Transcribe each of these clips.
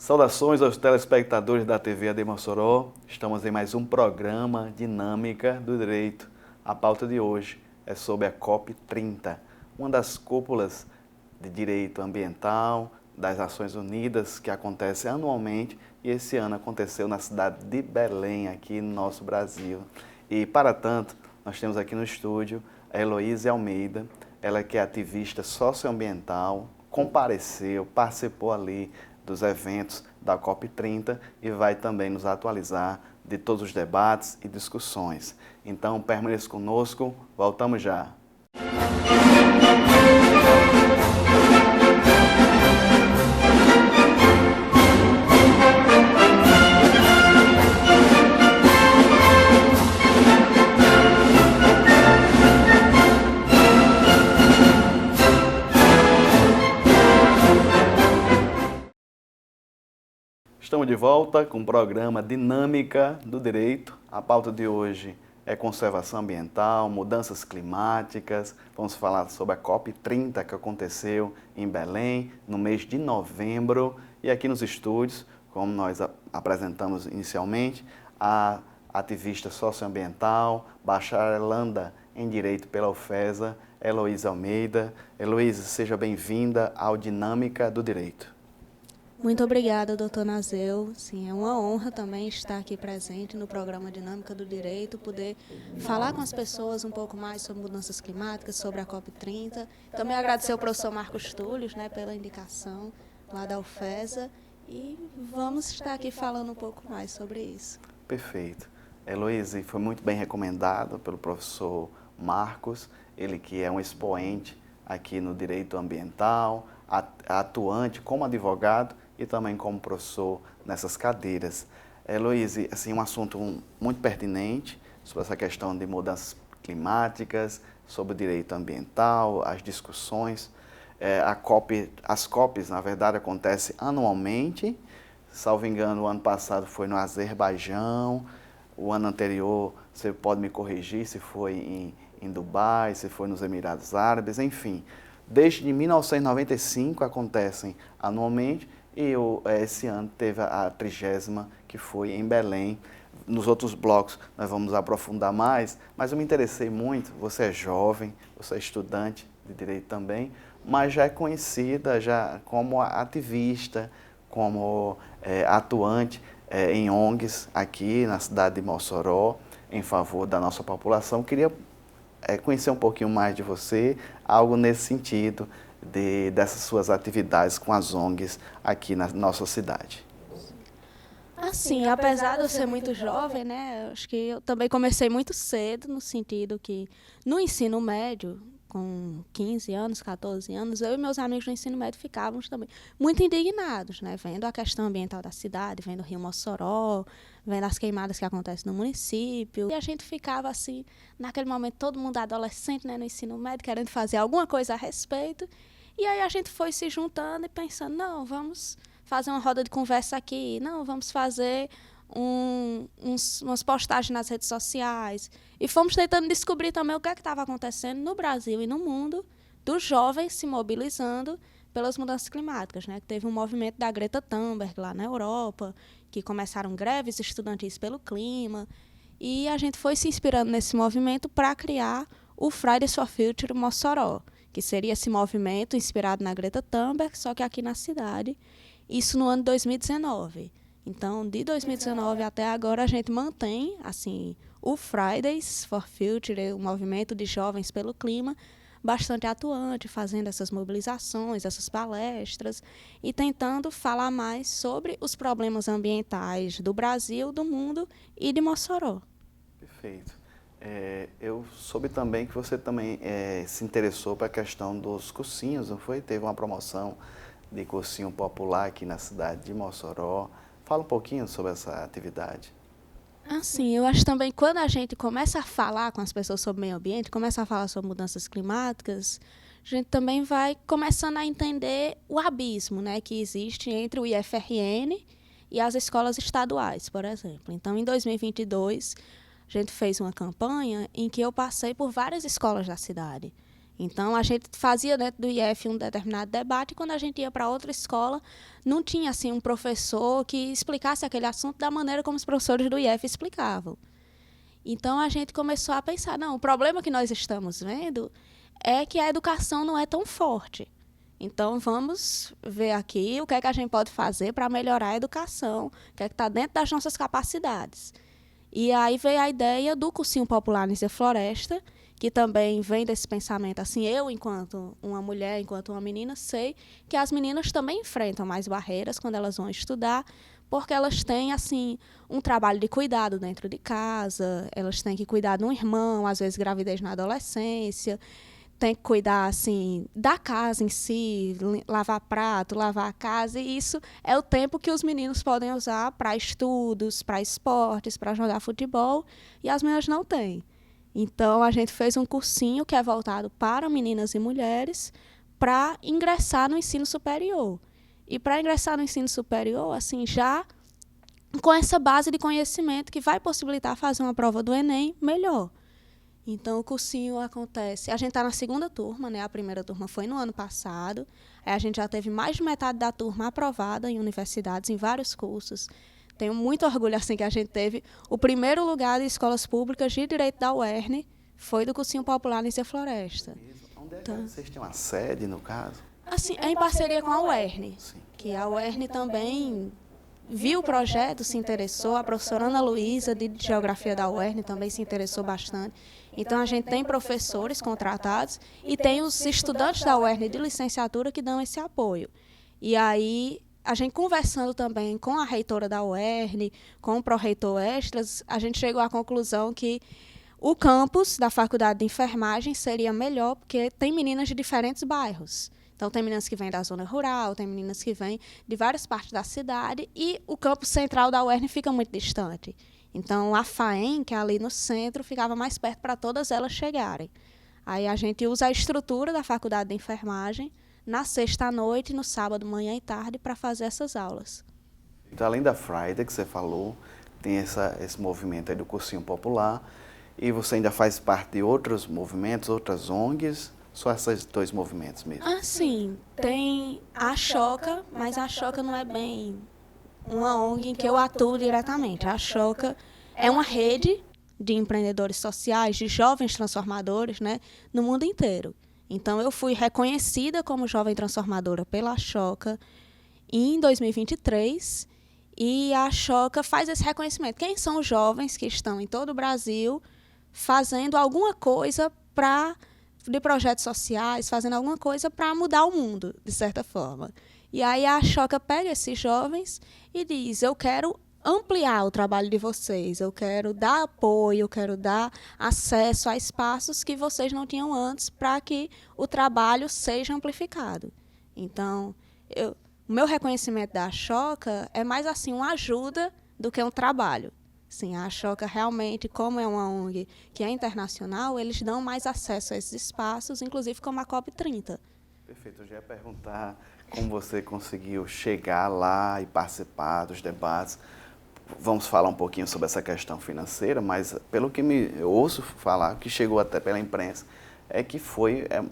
Saudações aos telespectadores da TV AD Mossoró. Estamos em mais um programa Dinâmica do Direito. A pauta de hoje é sobre a COP30, uma das cúpulas de direito ambiental das Nações Unidas que acontece anualmente e esse ano aconteceu na cidade de Belém, aqui no nosso Brasil. E, para tanto, nós temos aqui no estúdio a Heloísa Almeida, ela que é ativista socioambiental, compareceu, participou ali dos eventos da COP30 e vai também nos atualizar de todos os debates e discussões. Então, permaneça conosco, voltamos já. Estamos de volta com o programa Dinâmica do Direito. A pauta de hoje é conservação ambiental, mudanças climáticas. Vamos falar sobre a COP30 que aconteceu em Belém no mês de novembro. E aqui nos estúdios, como nós apresentamos inicialmente, a ativista socioambiental, bacharelanda em Direito pela UFESA, Heloísa Almeida. Heloísa, seja bem-vinda ao Dinâmica do Direito. Muito obrigada, doutor Nazeu. Sim, é uma honra também estar aqui presente no programa Dinâmica do Direito, poder falar com as pessoas um pouco mais sobre mudanças climáticas, sobre a COP30. Também agradecer ao professor Marcos Túlio, pela indicação lá da UFESA e vamos estar aqui falando um pouco mais sobre isso. Perfeito. Heloísa, foi muito bem recomendado pelo professor Marcos, ele que é um expoente aqui no direito ambiental, atuante como advogado e também como professor nessas cadeiras. Heloísa, assim, um assunto muito pertinente sobre essa questão de mudanças climáticas, sobre o direito ambiental, as discussões. As COPs, na verdade, acontecem anualmente. Salvo engano, o ano passado foi no Azerbaijão, o ano anterior, você pode me corrigir, se foi em Dubai, se foi nos Emirados Árabes, enfim. Desde 1995 acontecem anualmente e esse ano teve a 30ª, que foi em Belém. Nos outros blocos nós vamos aprofundar mais, mas eu me interessei muito, você é jovem, você é estudante de Direito também, mas já é conhecida já como ativista, como atuante em ONGs aqui na cidade de Mossoró, em favor da nossa população. Queria conhecer um pouquinho mais de você, algo nesse sentido, dessas suas atividades com as ONGs aqui na nossa cidade. Assim, apesar de eu ser muito jovem, acho que eu também comecei muito cedo, no sentido que no ensino médio, com 15 anos, 14 anos, eu e meus amigos no ensino médio ficávamos também muito indignados, vendo a questão ambiental da cidade, vendo o Rio Mossoró, vendo as queimadas que acontecem no município. E a gente ficava assim, naquele momento, todo mundo adolescente, no ensino médio, querendo fazer alguma coisa a respeito. E aí a gente foi se juntando e pensando, não, vamos fazer uma roda de conversa aqui, não, vamos fazer umas postagens nas redes sociais. E fomos tentando descobrir também o que estava acontecendo no Brasil e no mundo, dos jovens se mobilizando pelas mudanças climáticas. Que teve um movimento da Greta Thunberg lá na Europa, que começaram greves estudantis pelo clima. E a gente foi se inspirando nesse movimento para criar o Fridays for Future Mossoró, que seria esse movimento inspirado na Greta Thunberg, só que aqui na cidade. Isso no ano de 2019. Então, de 2019 até agora, a gente mantém assim, o Fridays for Future, o movimento de jovens pelo clima, bastante atuante, fazendo essas mobilizações, essas palestras e tentando falar mais sobre os problemas ambientais do Brasil, do mundo e de Mossoró. Perfeito. Eu soube também que você também se interessou para a questão dos cursinhos, não foi? Teve uma promoção de cursinho popular aqui na cidade de Mossoró. Fala um pouquinho sobre essa atividade. Assim, eu acho também que quando a gente começa a falar com as pessoas sobre meio ambiente, começa a falar sobre mudanças climáticas, a gente também vai começando a entender o abismo, que existe entre o IFRN e as escolas estaduais, por exemplo. Então, em 2022, a gente fez uma campanha em que eu passei por várias escolas da cidade. Então, a gente fazia dentro do IF um determinado debate e, quando a gente ia para outra escola, não tinha assim, um professor que explicasse aquele assunto da maneira como os professores do IF explicavam. Então, a gente começou a pensar, não, o problema que nós estamos vendo é que a educação não é tão forte. Então, vamos ver aqui o que é que a gente pode fazer para melhorar a educação, o que é que está dentro das nossas capacidades. E aí veio a ideia do cursinho popular Nízia Floresta, que também vem desse pensamento, assim, eu, enquanto uma mulher, enquanto uma menina, sei que as meninas também enfrentam mais barreiras quando elas vão estudar, porque elas têm, assim, um trabalho de cuidado dentro de casa, elas têm que cuidar de um irmão, às vezes gravidez na adolescência, tem que cuidar, assim, da casa em si, lavar prato, lavar a casa, e isso é o tempo que os meninos podem usar para estudos, para esportes, para jogar futebol, e as meninas não têm. Então, a gente fez um cursinho que é voltado para meninas e mulheres para ingressar no ensino superior. E para ingressar no ensino superior, assim, já com essa base de conhecimento que vai possibilitar fazer uma prova do Enem melhor. Então, o cursinho acontece... A gente está na segunda turma, né? A primeira turma foi no ano passado. Aí a gente já teve mais de metade da turma aprovada em universidades, em vários cursos. Tenho muito orgulho assim que a gente teve. O primeiro lugar de escolas públicas de direito da UERN foi do cursinho popular Nízia Floresta. Onde é que vocês têm uma sede, no caso? Assim, é em parceria com a UERN, Sim. que a UERN também viu o projeto, se interessou. A professora Ana Luísa, de Geografia da UERN, também se interessou bastante. Então, a gente tem professores contratados e tem os estudantes da UERN de licenciatura que dão esse apoio. E aí, a gente conversando também com a reitora da UERN, com o pró-reitor Extras, a gente chegou à conclusão que o campus da Faculdade de Enfermagem seria melhor, porque tem meninas de diferentes bairros. Então, tem meninas que vêm da zona rural, tem meninas que vêm de várias partes da cidade, e o campus central da UERN fica muito distante. Então, a FAEM, que é ali no centro, ficava mais perto para todas elas chegarem. Aí a gente usa a estrutura da Faculdade de Enfermagem na sexta à noite, no sábado, manhã e tarde, para fazer essas aulas. Então, além da Friday, que você falou, tem esse movimento aí do cursinho popular, e você ainda faz parte de outros movimentos, outras ONGs, só esses dois movimentos mesmo? Ah, sim. Tem a Choca, mas a Choca não é bem uma ONG em que eu atuo diretamente. A Choca é uma rede de empreendedores sociais, de jovens transformadores, né, no mundo inteiro. Então, eu fui reconhecida como jovem transformadora pela Choca em 2023, e a Choca faz esse reconhecimento. Quem são os jovens que estão em todo o Brasil fazendo alguma coisa de projetos sociais, fazendo alguma coisa para mudar o mundo, de certa forma. E aí a Choca pega esses jovens e diz: eu quero ampliar o trabalho de vocês, eu quero dar apoio, eu quero dar acesso a espaços que vocês não tinham antes para que o trabalho seja amplificado. Então, o meu reconhecimento da Choca é mais assim uma ajuda do que um trabalho. Sim, a Choca realmente, como é uma ONG que é internacional, eles dão mais acesso a esses espaços, inclusive como a COP30. Perfeito, eu já ia perguntar como você conseguiu chegar lá e participar dos debates. Vamos falar um pouquinho sobre essa questão financeira, mas pelo que eu ouço falar, que chegou até pela imprensa, é que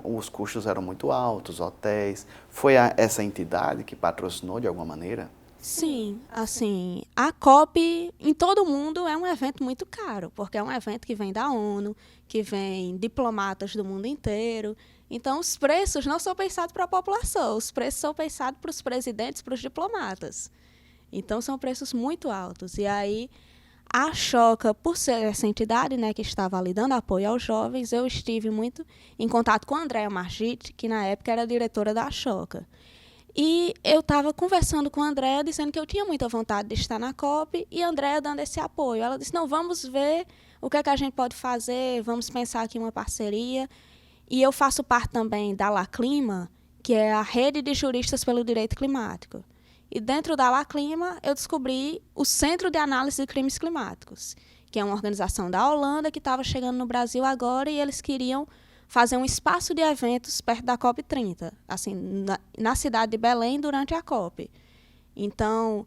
os custos eram muito altos, hotéis. Foi essa entidade que patrocinou de alguma maneira? Sim, assim, a COP em todo o mundo é um evento muito caro, porque é um evento que vem da ONU, que vem diplomatas do mundo inteiro. Então, os preços não são pensados para a população, os preços são pensados para os presidentes, para os diplomatas. Então, são preços muito altos. E aí, a Choca, por ser essa entidade, né, que estava ali dando apoio aos jovens, eu estive muito em contato com a Andréa Margit, que na época era diretora da Choca. E eu estava conversando com a Andréa, dizendo que eu tinha muita vontade de estar na COP, e a Andréa dando esse apoio. Ela disse: não, vamos ver o que é que a gente pode fazer, vamos pensar aqui uma parceria. E eu faço parte também da LAClima, que é a Rede de Juristas pelo Direito Climático. E dentro da LAClima, eu descobri o Centro de Análise de Crimes Climáticos, que é uma organização da Holanda que estava chegando no Brasil agora, e eles queriam fazer um espaço de eventos perto da COP30, assim, na cidade de Belém, durante a COP. Então,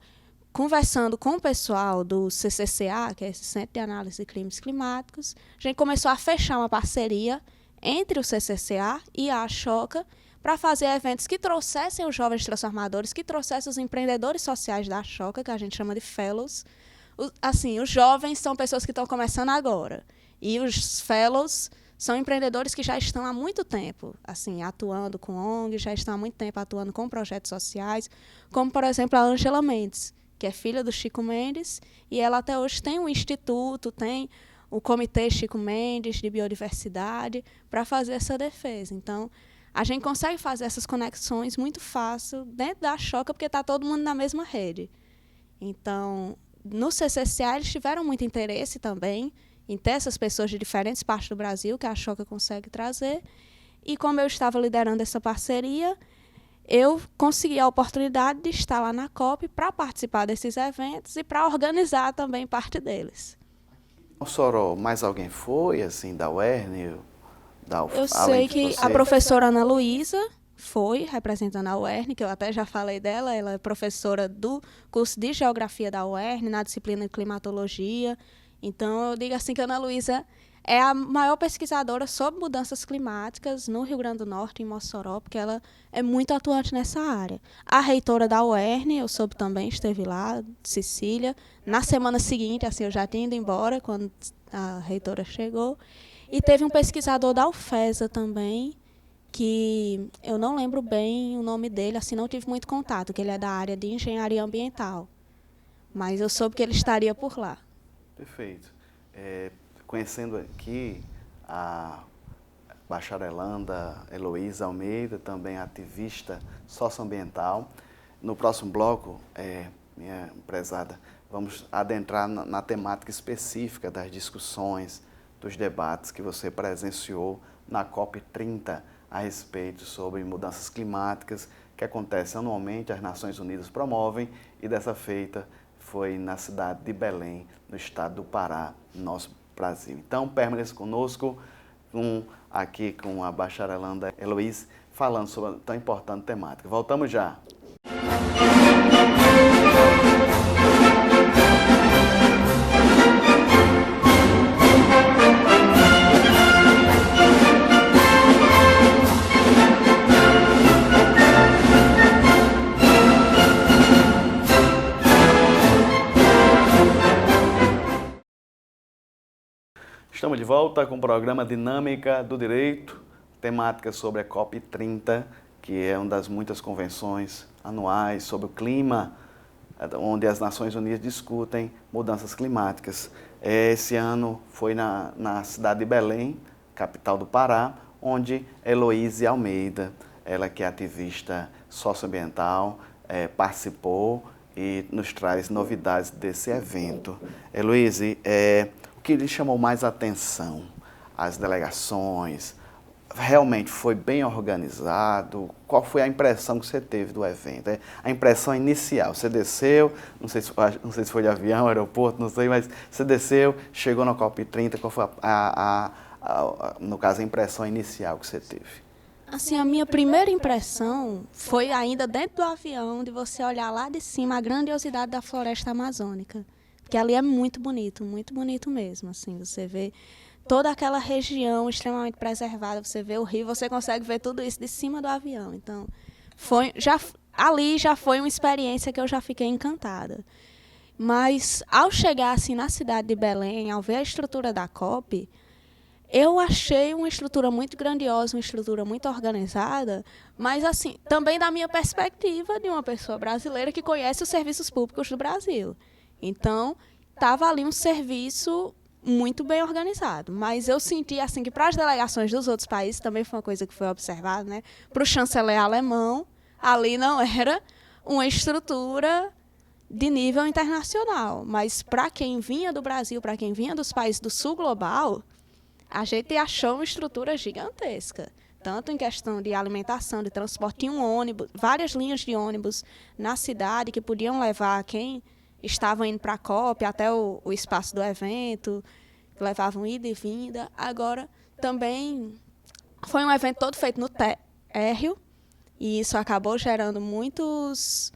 conversando com o pessoal do CCCA, que é esse Centro de Análise de Crimes Climáticos, a gente começou a fechar uma parceria entre o CCCA e a Ashoka para fazer eventos que trouxessem os jovens transformadores, que trouxessem os empreendedores sociais da Ashoka, que a gente chama de fellows. Os jovens são pessoas que estão começando agora. E os fellows são empreendedores que já estão há muito tempo atuando com ONG, já estão há muito tempo atuando com projetos sociais, como, por exemplo, a Ângela Mendes, que é filha do Chico Mendes, e ela até hoje tem um instituto, tem o Comitê Chico Mendes de Biodiversidade, para fazer essa defesa. Então, a gente consegue fazer essas conexões muito fácil dentro da Ashoka, porque está todo mundo na mesma rede. Então, no CCCA, eles tiveram muito interesse também em ter essas pessoas de diferentes partes do Brasil, que a Ashoka consegue trazer. E como eu estava liderando essa parceria, eu consegui a oportunidade de estar lá na COP para participar desses eventos e para organizar também parte deles. Mossoró, mais alguém foi, assim, da UERN? Eu sei que a professora Ana Luísa foi representando a UERN, que eu até já falei dela, ela é professora do curso de Geografia da UERN, na disciplina de Climatologia. Então, eu digo assim que a Ana Luísa é a maior pesquisadora sobre mudanças climáticas no Rio Grande do Norte, em Mossoró, porque ela é muito atuante nessa área. A reitora da UERN, eu soube também, esteve lá, Cecília. Na semana seguinte, eu já tinha ido embora, quando a reitora chegou. E teve um pesquisador da UFESA também, que eu não lembro bem o nome dele, não tive muito contato, que ele é da área de engenharia ambiental. Mas eu soube que ele estaria por lá. Perfeito. Conhecendo aqui a bacharelanda Heloísa Almeida, também ativista socioambiental. No próximo bloco, minha prezada, vamos adentrar na temática específica das discussões, dos debates que você presenciou na COP30 a respeito sobre mudanças climáticas, que acontece anualmente, as Nações Unidas promovem, e dessa feita foi na cidade de Belém, no estado do Pará, no nosso Brasil. Então, permaneça conosco, aqui com a bacharelanda Heloísa, falando sobre a tão importante temática. Voltamos já. Estamos de volta com o programa Dinâmica do Direito, temática sobre a COP30, que é uma das muitas convenções anuais sobre o clima, onde as Nações Unidas discutem mudanças climáticas. Esse ano foi na cidade de Belém, capital do Pará, onde Heloísa Almeida, ela que é ativista socioambiental, participou e nos traz novidades desse evento. Heloísa, o que lhe chamou mais atenção? As delegações? Realmente foi bem organizado? Qual foi a impressão que você teve do evento? A impressão inicial, você desceu, não sei se foi de avião, aeroporto, não sei, mas você desceu, chegou na COP30, qual foi no caso, a impressão inicial que você teve? A minha primeira impressão foi ainda dentro do avião, de você olhar lá de cima a grandiosidade da floresta amazônica. Porque ali é muito bonito mesmo. Você vê toda aquela região extremamente preservada, você vê o rio, você consegue ver tudo isso de cima do avião. Então, ali já foi uma experiência que eu já fiquei encantada. Mas, ao chegar na cidade de Belém, ao ver a estrutura da COP, eu achei uma estrutura muito grandiosa, uma estrutura muito organizada, mas, também da minha perspectiva de uma pessoa brasileira que conhece os serviços públicos do Brasil. Então, estava ali um serviço muito bem organizado. Mas eu senti que para as delegações dos outros países, também foi uma coisa que foi observada, né? Para o chanceler alemão, ali não era uma estrutura de nível internacional. Mas para quem vinha do Brasil, para quem vinha dos países do sul global, a gente achou uma estrutura gigantesca. Tanto em questão de alimentação, de transporte, tinha várias linhas de ônibus na cidade que podiam levar quem estavam indo para a COP até o espaço do evento, levavam ida e vinda. Agora, também foi um evento todo feito no térreo, e isso acabou gerando muitos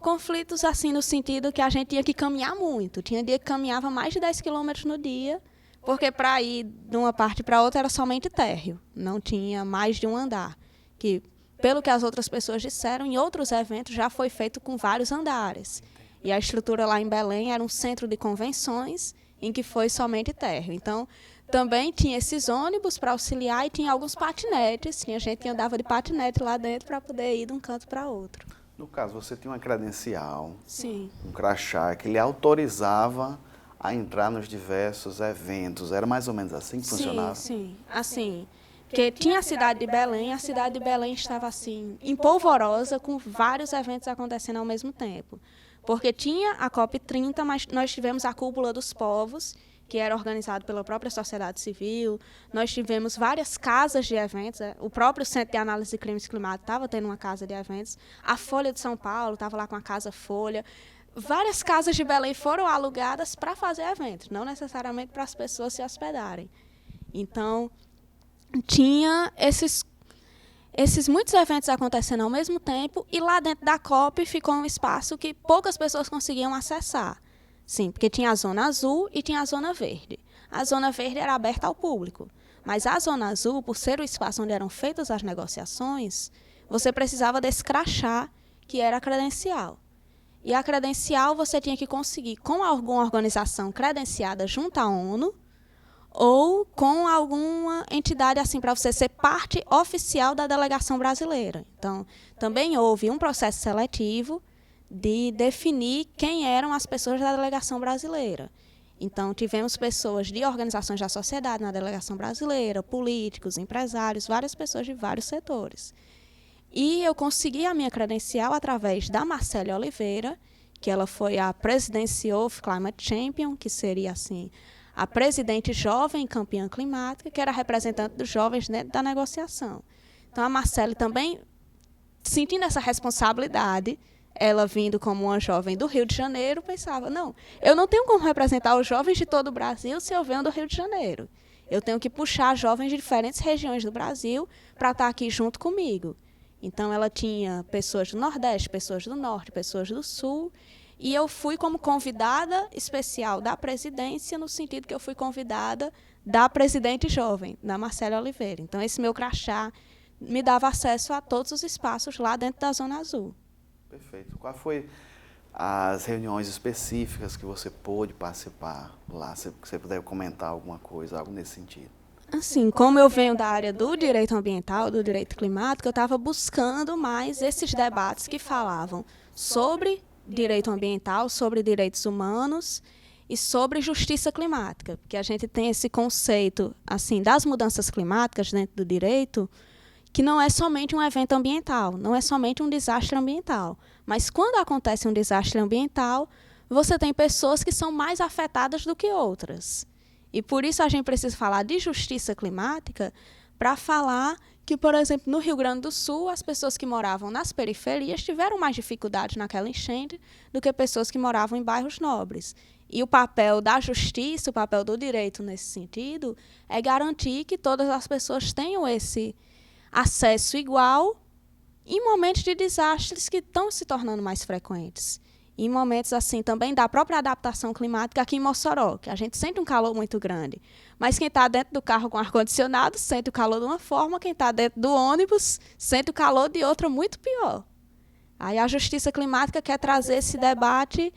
conflitos, no sentido que a gente tinha que caminhar muito. Tinha dia que caminhava mais de 10 quilômetros no dia porque para ir de uma parte para outra era somente térreo, não tinha mais de um andar, que, pelo que as outras pessoas disseram, em outros eventos já foi feito com vários andares. E a estrutura lá em Belém era um centro de convenções em que foi somente térreo. Então, também tinha esses ônibus para auxiliar e tinha alguns patinetes, tinha gente que andava de patinete lá dentro para poder ir de um canto para outro. No caso, você tinha uma credencial, Sim. um crachá, que lhe autorizava a entrar nos diversos eventos. Era mais ou menos assim que funcionava? Sim, assim, porque tinha a cidade de Belém, a cidade de Belém estava assim, empolvorosa, com vários eventos acontecendo ao mesmo tempo. Porque tinha a COP30, mas nós tivemos a Cúpula dos Povos, que era organizado pela própria sociedade civil, nós tivemos várias casas de eventos, o próprio Centro de Análise de Crimes Climáticos estava tendo uma casa de eventos, a Folha de São Paulo estava lá com a Casa Folha. Várias casas de Belém foram alugadas para fazer eventos, não necessariamente para as pessoas se hospedarem. Então, tinha esses muitos eventos acontecendo ao mesmo tempo, e lá dentro da COP ficou um espaço que poucas pessoas conseguiam acessar. Sim, porque tinha a Zona Azul e tinha a Zona Verde. A Zona Verde era aberta ao público, mas a Zona Azul, por ser o espaço onde eram feitas as negociações, você precisava desse crachá, que era a credencial. E a credencial você tinha que conseguir com alguma organização credenciada junto à ONU, ou com alguma entidade assim para você ser parte oficial da delegação brasileira. Então, também houve um processo seletivo de definir quem eram as pessoas da delegação brasileira. Então, tivemos pessoas de organizações da sociedade na delegação brasileira, políticos, empresários, várias pessoas de vários setores. E eu consegui a minha credencial através da Marcele Oliveira, que ela foi a Presidency of Climate Champion, que seria assim a presidente jovem campeã climática, que era representante dos jovens dentro da negociação. Então, a Marcele também, sentindo essa responsabilidade, ela vindo como uma jovem do Rio de Janeiro, pensava, não, eu não tenho como representar os jovens de todo o Brasil se eu venho do Rio de Janeiro. Eu tenho que puxar jovens de diferentes regiões do Brasil para estar aqui junto comigo. Então, ela tinha pessoas do Nordeste, pessoas do Norte, pessoas do Sul, e eu fui como convidada especial da presidência, no sentido que eu fui convidada da presidente jovem, da Marcele Oliveira. Então, esse meu crachá me dava acesso a todos os espaços lá dentro da Zona Azul. Perfeito. Qual foi as reuniões específicas que você pôde participar lá? Se você puder comentar alguma coisa, algo nesse sentido. Assim, como eu venho da área do direito ambiental, do direito climático, eu estava buscando mais esses debates que falavam sobre direito ambiental, sobre direitos humanos e sobre justiça climática, porque a gente tem esse conceito assim das mudanças climáticas dentro do direito, que não é somente um evento ambiental, não é somente um desastre ambiental, mas quando acontece um desastre ambiental, você tem pessoas que são mais afetadas do que outras. E por isso a gente precisa falar de justiça climática para falar que, por exemplo, no Rio Grande do Sul, as pessoas que moravam nas periferias tiveram mais dificuldade naquela enchente do que pessoas que moravam em bairros nobres. E o papel da justiça, o papel do direito nesse sentido, é garantir que todas as pessoas tenham esse acesso igual em momentos de desastres que estão se tornando mais frequentes. Em momentos assim também da própria adaptação climática aqui em Mossoró, que a gente sente um calor muito grande. Mas quem está dentro do carro com ar-condicionado sente o calor de uma forma, quem está dentro do ônibus sente o calor de outra muito pior. Aí a justiça climática quer trazer esse debate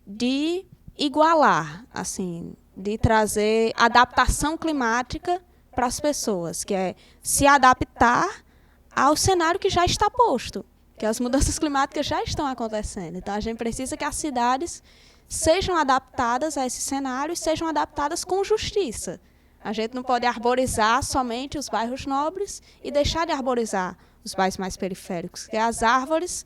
de igualar, assim, de trazer adaptação climática para as pessoas, que é se adaptar ao cenário que já está posto. Que as mudanças climáticas já estão acontecendo. Então, a gente precisa que as cidades sejam adaptadas a esse cenário e sejam adaptadas com justiça. A gente não pode arborizar somente os bairros nobres e deixar de arborizar os bairros mais periféricos, porque as árvores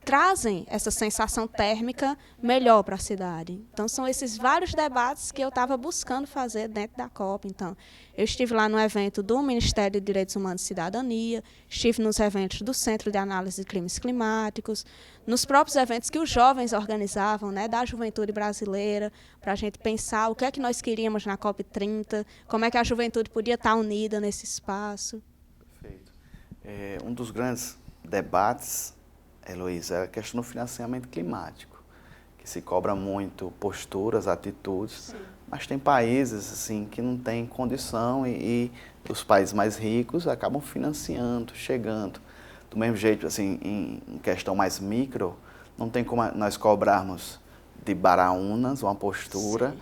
trazem essa sensação térmica melhor para a cidade. Então, são esses vários debates que eu estava buscando fazer dentro da COP. Então, eu estive lá no evento do Ministério de Direitos Humanos e Cidadania, estive nos eventos do Centro de Análise de Crimes Climáticos, nos próprios eventos que os jovens organizavam, né, da juventude brasileira, para a gente pensar o que é que nós queríamos na COP30, como é que a juventude podia estar unida nesse espaço. Perfeito. Um dos grandes debates, Heloísa, é a questão do financiamento climático, que se cobra muito posturas, atitudes mas tem países assim, que não têm condição e os países mais ricos acabam financiando, chegando. Do mesmo jeito, assim, em questão mais micro, não tem como nós cobrarmos de Baraunas uma postura, sim,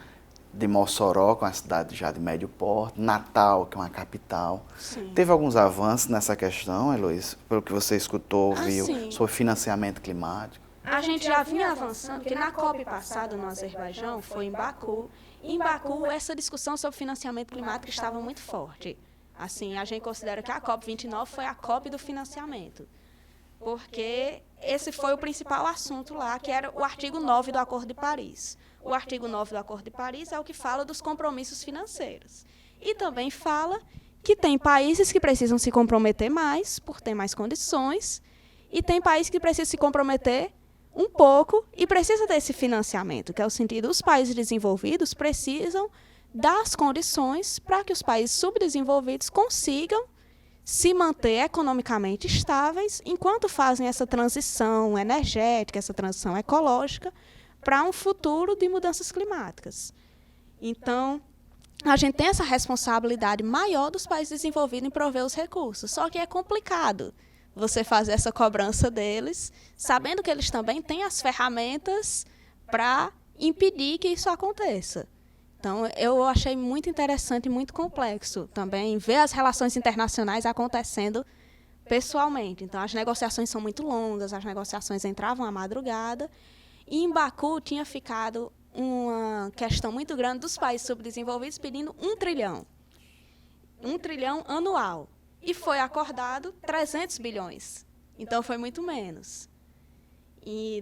de Mossoró, que é uma cidade já de médio porte, Natal, que é uma capital. Sim. Teve alguns avanços nessa questão, Heloísa, pelo que você escutou, viu, sobre financiamento climático? A gente já vinha avançando, porque na COP passada no Azerbaijão, foi em Baku. Em Baku, essa discussão sobre financiamento climático estava muito forte. Assim, a gente considera que a COP29 foi a COP do financiamento, porque esse foi o principal assunto lá, que era o artigo 9 do Acordo de Paris. O artigo 9 do Acordo de Paris é o que fala dos compromissos financeiros. E também fala que tem países que precisam se comprometer mais, por ter mais condições, e tem países que precisam se comprometer um pouco e precisa desse financiamento, que é o sentido, os países desenvolvidos precisam das condições para que os países subdesenvolvidos consigam se manter economicamente estáveis enquanto fazem essa transição energética, essa transição ecológica para um futuro de mudanças climáticas. Então, a gente tem essa responsabilidade maior dos países desenvolvidos em prover os recursos, só que é complicado você fazer essa cobrança deles, sabendo que eles também têm as ferramentas para impedir que isso aconteça. Então, eu achei muito interessante e muito complexo também ver as relações internacionais acontecendo pessoalmente. Então, as negociações são muito longas, as negociações entravam à madrugada, e em Baku tinha ficado uma questão muito grande dos países subdesenvolvidos pedindo 1 trilhão. 1 trilhão anual. E foi acordado 300 bilhões. Então, foi muito menos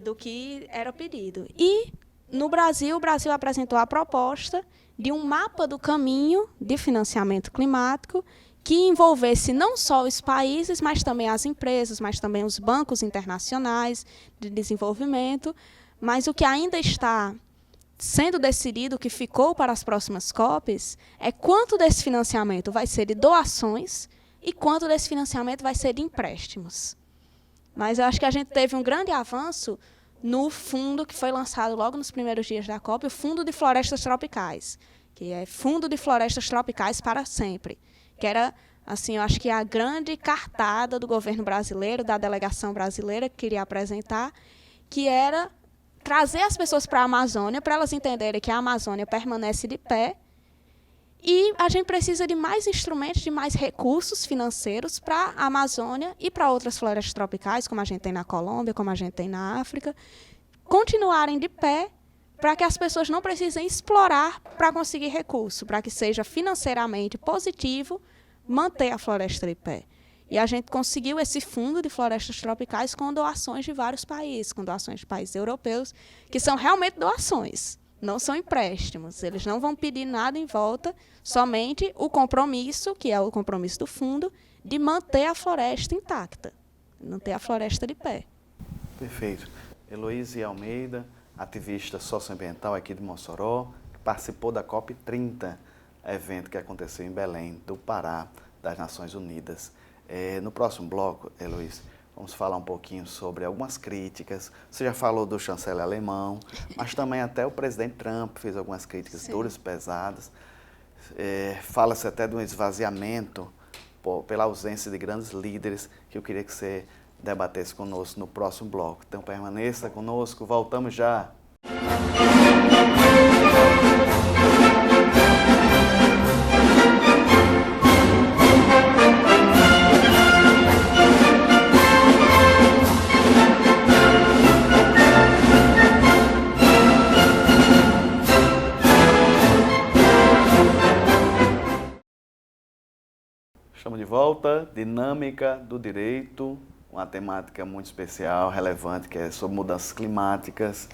do que era pedido. E, no Brasil, o Brasil apresentou a proposta de um mapa do caminho de financiamento climático que envolvesse não só os países, mas também as empresas, mas também os bancos internacionais de desenvolvimento. Mas o que ainda está sendo decidido, o que ficou para as próximas COPs, é quanto desse financiamento vai ser de doações e quanto desse financiamento vai ser de empréstimos. Mas eu acho que a gente teve um grande avanço no fundo que foi lançado logo nos primeiros dias da COP, o Fundo de Florestas Tropicais, que é Fundo de Florestas Tropicais para Sempre, que era, assim, eu acho que a grande cartada do governo brasileiro, da delegação brasileira que queria apresentar, que era trazer as pessoas para a Amazônia, para elas entenderem que a Amazônia permanece de pé. E a gente precisa de mais instrumentos, de mais recursos financeiros para a Amazônia e para outras florestas tropicais, como a gente tem na Colômbia, como a gente tem na África, continuarem de pé para que as pessoas não precisem explorar para conseguir recurso, para que seja financeiramente positivo manter a floresta de pé. E a gente conseguiu esse fundo de florestas tropicais com doações de vários países, com doações de países europeus, que são realmente doações. Não são empréstimos, eles não vão pedir nada em volta, somente o compromisso, que é o compromisso do fundo, de manter a floresta intacta, manter a floresta de pé. Perfeito. Heloísa Almeida, ativista socioambiental aqui de Mossoró, que participou da COP30, evento que aconteceu em Belém, do Pará, das Nações Unidas. No próximo bloco, Heloísa, vamos falar um pouquinho sobre algumas críticas. Você já falou do chanceler alemão, mas também até o presidente Trump fez algumas críticas, sim, duras, pesadas. Fala-se até de um esvaziamento pela ausência de grandes líderes, que eu queria que você debatesse conosco no próximo bloco. Então permaneça conosco, voltamos já. Estamos de volta, Dinâmica do Direito, uma temática muito especial, relevante, que é sobre mudanças climáticas,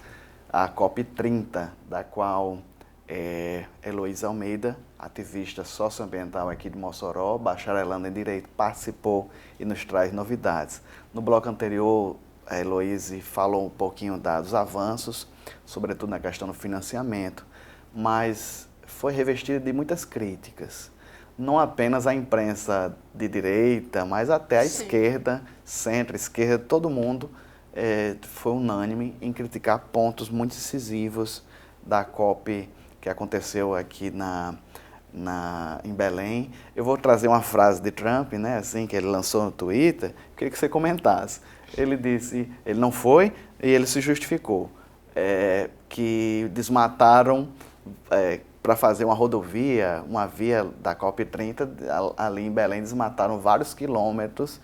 a COP30, da qual Heloísa Almeida, ativista socioambiental aqui de Mossoró, bacharelando em Direito, participou e nos traz novidades. No bloco anterior, a Heloísa falou um pouquinho dos avanços, sobretudo na questão do financiamento, mas foi revestida de muitas críticas. Não apenas a imprensa de direita, mas até a esquerda, centro-esquerda, todo mundo foi unânime em criticar pontos muito decisivos da COP que aconteceu aqui em Belém. Eu vou trazer uma frase de Trump, né, assim, que ele lançou no Twitter, queria que você comentasse. Ele disse, ele não foi e ele se justificou, que desmataram para fazer uma rodovia, uma via da COP30, ali em Belém, desmataram vários quilômetros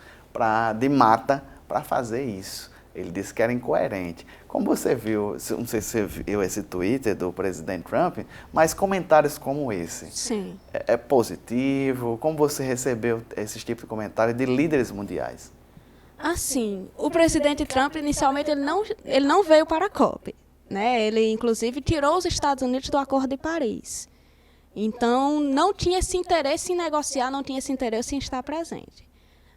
de mata para fazer isso. Ele disse que era incoerente. Como você viu, não sei se você viu esse Twitter do presidente Trump, mas comentários como esse. Sim. É positivo? Como você recebeu esse tipo de comentário de líderes mundiais? Assim, o presidente Trump, inicialmente, ele não veio para a COP, né? Ele, inclusive, tirou os Estados Unidos do Acordo de Paris. Então, não tinha esse interesse em negociar, não tinha esse interesse em estar presente.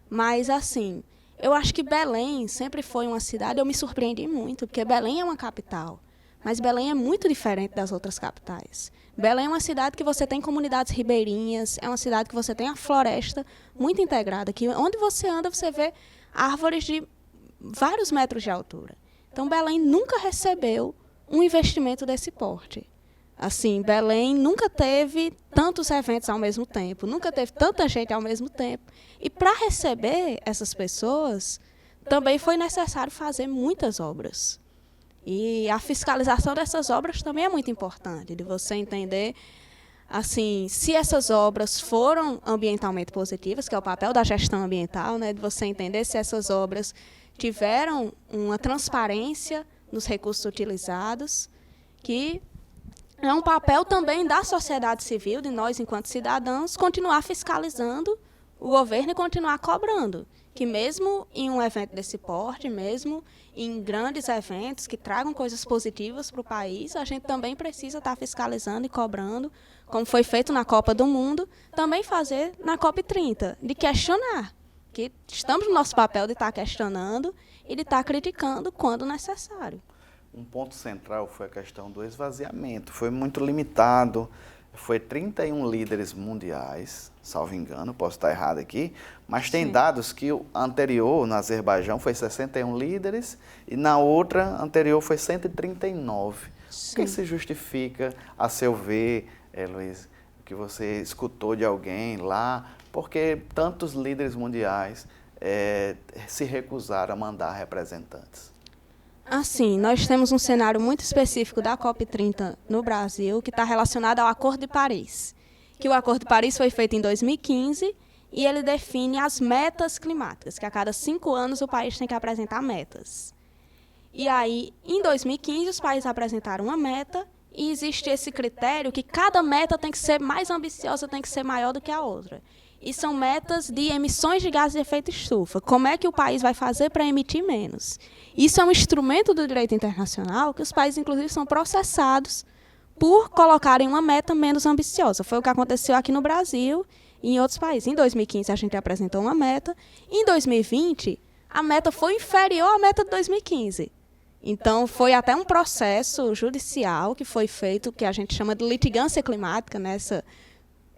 Mas, assim, eu acho que Belém sempre foi uma cidade, eu me surpreendi muito, porque Belém é uma capital, mas Belém é muito diferente das outras capitais. Belém é uma cidade que você tem comunidades ribeirinhas, é uma cidade que você tem a floresta muito integrada, que onde você anda você vê árvores de vários metros de altura. Então, Belém nunca recebeu um investimento desse porte. Assim, Belém nunca teve tantos eventos ao mesmo tempo, nunca teve tanta gente ao mesmo tempo. E para receber essas pessoas, também foi necessário fazer muitas obras. E a fiscalização dessas obras também é muito importante, de você entender assim, se essas obras foram ambientalmente positivas, que é o papel da gestão ambiental, né, de você entender se essas obras tiveram uma transparência nos recursos utilizados, que é um papel também da sociedade civil, de nós, enquanto cidadãos, continuar fiscalizando o governo e continuar cobrando. Que mesmo em um evento desse porte, mesmo em grandes eventos que tragam coisas positivas para o país, a gente também precisa estar fiscalizando e cobrando, como foi feito na Copa do Mundo, também fazer na COP30, de questionar. Que estamos no nosso papel de estar questionando e de estar criticando quando necessário. Um ponto central foi a questão do esvaziamento. Foi muito limitado. Foi 31 líderes mundiais, salvo engano, posso estar errado aqui, mas tem dados que o anterior, no Azerbaijão, foi 61 líderes e na outra anterior foi 139. Sim. O que se justifica, a seu ver, Heloísa, que você escutou de alguém lá, porque tantos líderes mundiais se recusaram a mandar representantes? Assim, nós temos um cenário muito específico da COP30 no Brasil, que está relacionado ao Acordo de Paris. Que o Acordo de Paris foi feito em 2015 e ele define as metas climáticas, que a cada 5 anos o país tem que apresentar metas. E aí, em 2015, os países apresentaram uma meta e existe esse critério que cada meta tem que ser mais ambiciosa, tem que ser maior do que a outra. E são metas de emissões de gases de efeito estufa. Como é que o país vai fazer para emitir menos? Isso é um instrumento do direito internacional que os países, inclusive, são processados por colocarem uma meta menos ambiciosa. Foi o que aconteceu aqui no Brasil e em outros países. Em 2015, a gente apresentou uma meta. Em 2020, a meta foi inferior à meta de 2015. Então, foi até um processo judicial que foi feito, que a gente chama de litigância climática,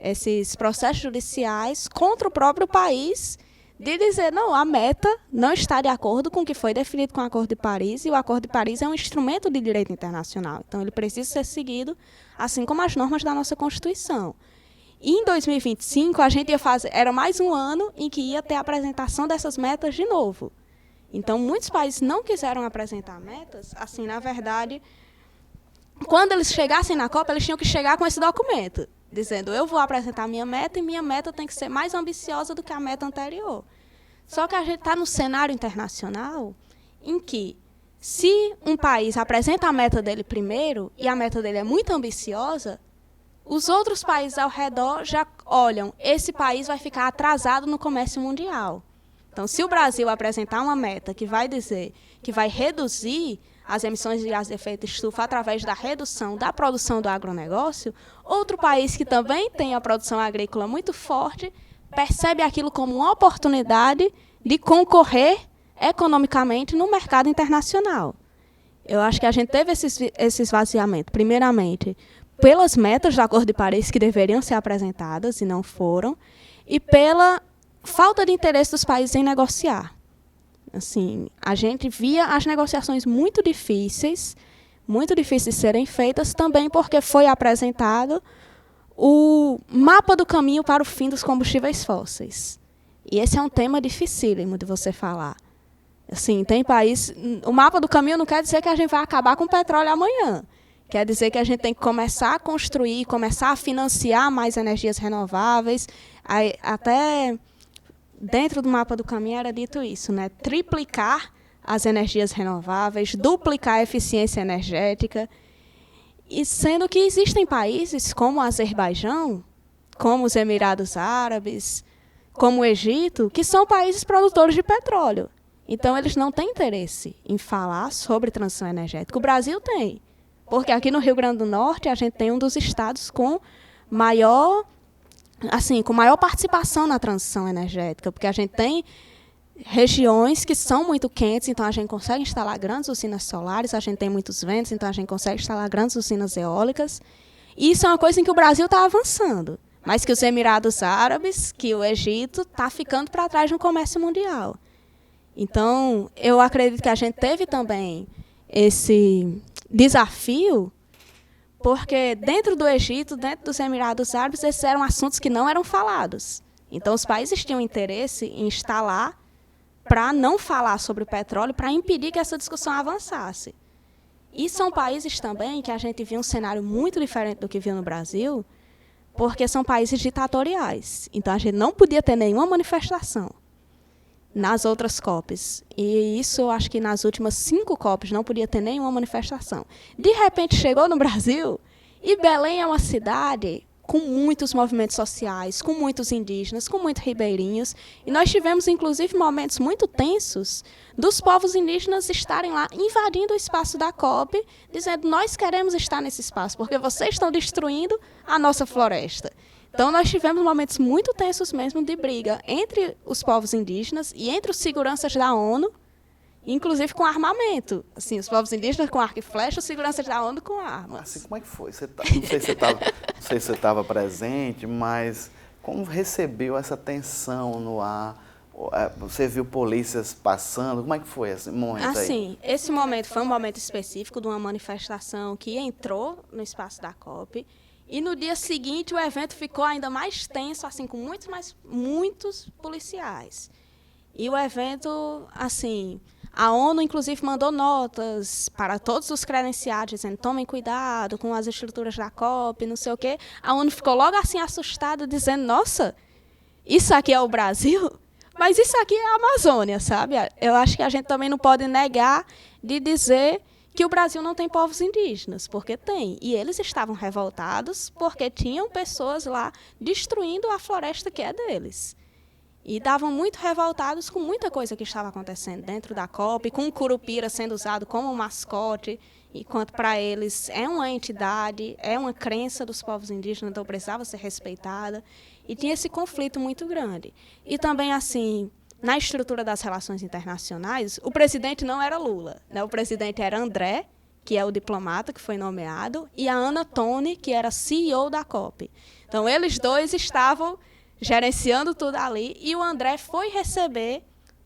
esses processos judiciais contra o próprio país, de dizer, não, a meta não está de acordo com o que foi definido com o Acordo de Paris, e o Acordo de Paris é um instrumento de direito internacional. Então, ele precisa ser seguido, assim como as normas da nossa Constituição. E em 2025, a gente ia fazer, era mais um ano em que ia ter a apresentação dessas metas de novo. Então, muitos países não quiseram apresentar metas, assim, na verdade, quando eles chegassem na Copa, eles tinham que chegar com esse documento, dizendo, eu vou apresentar minha meta e minha meta tem que ser mais ambiciosa do que a meta anterior. Só que a gente está no cenário internacional em que, se um país apresenta a meta dele primeiro e a meta dele é muito ambiciosa, os outros países ao redor já olham, esse país vai ficar atrasado no comércio mundial. Então, se o Brasil apresentar uma meta que vai dizer que vai reduzir as emissões de gases de efeito estufa através da redução da produção do agronegócio, outro país que também tem a produção agrícola muito forte percebe aquilo como uma oportunidade de concorrer economicamente no mercado internacional. Eu acho que a gente teve esse esvaziamento, primeiramente, pelas metas do Acordo de Paris que deveriam ser apresentadas e não foram, e pela falta de interesse dos países em negociar. Assim, a gente via as negociações muito difíceis, muito difíceis de serem feitas, também porque foi apresentado o mapa do caminho para o fim dos combustíveis fósseis. E esse é um tema dificílimo de você falar. Assim, tem país... O mapa do caminho não quer dizer que a gente vai acabar com o petróleo amanhã. Quer dizer que a gente tem que começar a construir, começar a financiar mais energias renováveis. Até dentro do mapa do caminho era dito isso, né? Triplicar as energias renováveis, duplicar a eficiência energética. E sendo que existem países como o Azerbaijão, como os Emirados Árabes, como o Egito, que são países produtores de petróleo. Então, eles não têm interesse em falar sobre transição energética. O Brasil tem, porque aqui no Rio Grande do Norte a gente tem um dos estados com maior participação na transição energética, porque a gente tem regiões que são muito quentes, então a gente consegue instalar grandes usinas solares, a gente tem muitos ventos, então a gente consegue instalar grandes usinas eólicas. E isso é uma coisa em que o Brasil está avançando, mas que os Emirados Árabes, que o Egito, está ficando para trás no comércio mundial. Então, eu acredito que a gente teve também esse desafio, porque dentro do Egito, dentro dos Emirados Árabes, esses eram assuntos que não eram falados. Então, os países tinham interesse em instalar para não falar sobre o petróleo, para impedir que essa discussão avançasse. E são países também que a gente viu um cenário muito diferente do que viu no Brasil, porque são países ditatoriais. Então, a gente não podia ter nenhuma manifestação nas outras COPs. E isso, eu acho que nas últimas 5 COPs não podia ter nenhuma manifestação. De repente, chegou no Brasil, e Belém é uma cidade com muitos movimentos sociais, com muitos indígenas, com muitos ribeirinhos. E nós tivemos, inclusive, momentos muito tensos dos povos indígenas estarem lá invadindo o espaço da COP, dizendo: nós queremos estar nesse espaço, porque vocês estão destruindo a nossa floresta. Então, nós tivemos momentos muito tensos mesmo de briga entre os povos indígenas e entre os seguranças da ONU, inclusive com armamento. Assim, os povos indígenas com arco e flecha, os seguranças da ONU com armas. Assim, como é que foi? Não sei se você estava presente, mas como recebeu essa tensão no ar? Você viu polícias passando? Como é que foi esse momento aí? Assim, esse momento foi um momento específico de uma manifestação que entrou no espaço da COP. E no dia seguinte o evento ficou ainda mais tenso, assim, com muitos policiais. E o evento, assim, a ONU inclusive mandou notas para todos os credenciados, dizendo: tomem cuidado com as estruturas da COP, não sei o quê. A ONU ficou logo assim assustada, dizendo: nossa, isso aqui é o Brasil? Mas isso aqui é a Amazônia, sabe? Eu acho que a gente também não pode negar de dizer que o Brasil não tem povos indígenas, porque tem. E eles estavam revoltados porque tinham pessoas lá destruindo a floresta que é deles. E estavam muito revoltados com muita coisa que estava acontecendo dentro da COP, com o Curupira sendo usado como mascote, enquanto para eles é uma entidade, é uma crença dos povos indígenas, então precisava ser respeitada. E tinha esse conflito muito grande. E também, assim, na estrutura das relações internacionais, o presidente não era Lula, né? O presidente era André, que é o diplomata que foi nomeado, e a Ana Toni, que era CEO da COP. Então, eles dois estavam gerenciando tudo ali, e o André foi receber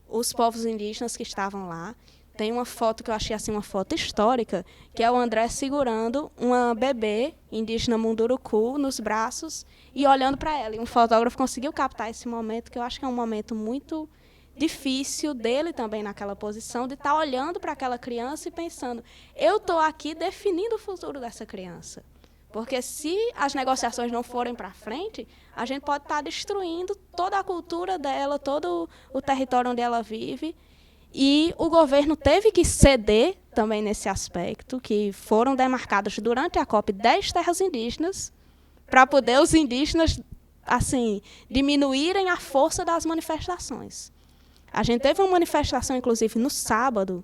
os povos indígenas que estavam lá. Tem uma foto que eu achei assim, uma foto histórica, que é o André segurando uma bebê indígena Munduruku nos braços e olhando para ela. E um fotógrafo conseguiu captar esse momento, que eu acho que é um momento muito difícil dele também naquela posição, de estar olhando para aquela criança e pensando: eu estou aqui definindo o futuro dessa criança. Porque se as negociações não forem para frente, a gente pode estar destruindo toda a cultura dela, todo o território onde ela vive. E o governo teve que ceder também nesse aspecto, que foram demarcadas durante a COP 10 terras indígenas, para poder os indígenas, assim, diminuírem a força das manifestações. A gente teve uma manifestação, inclusive, no sábado,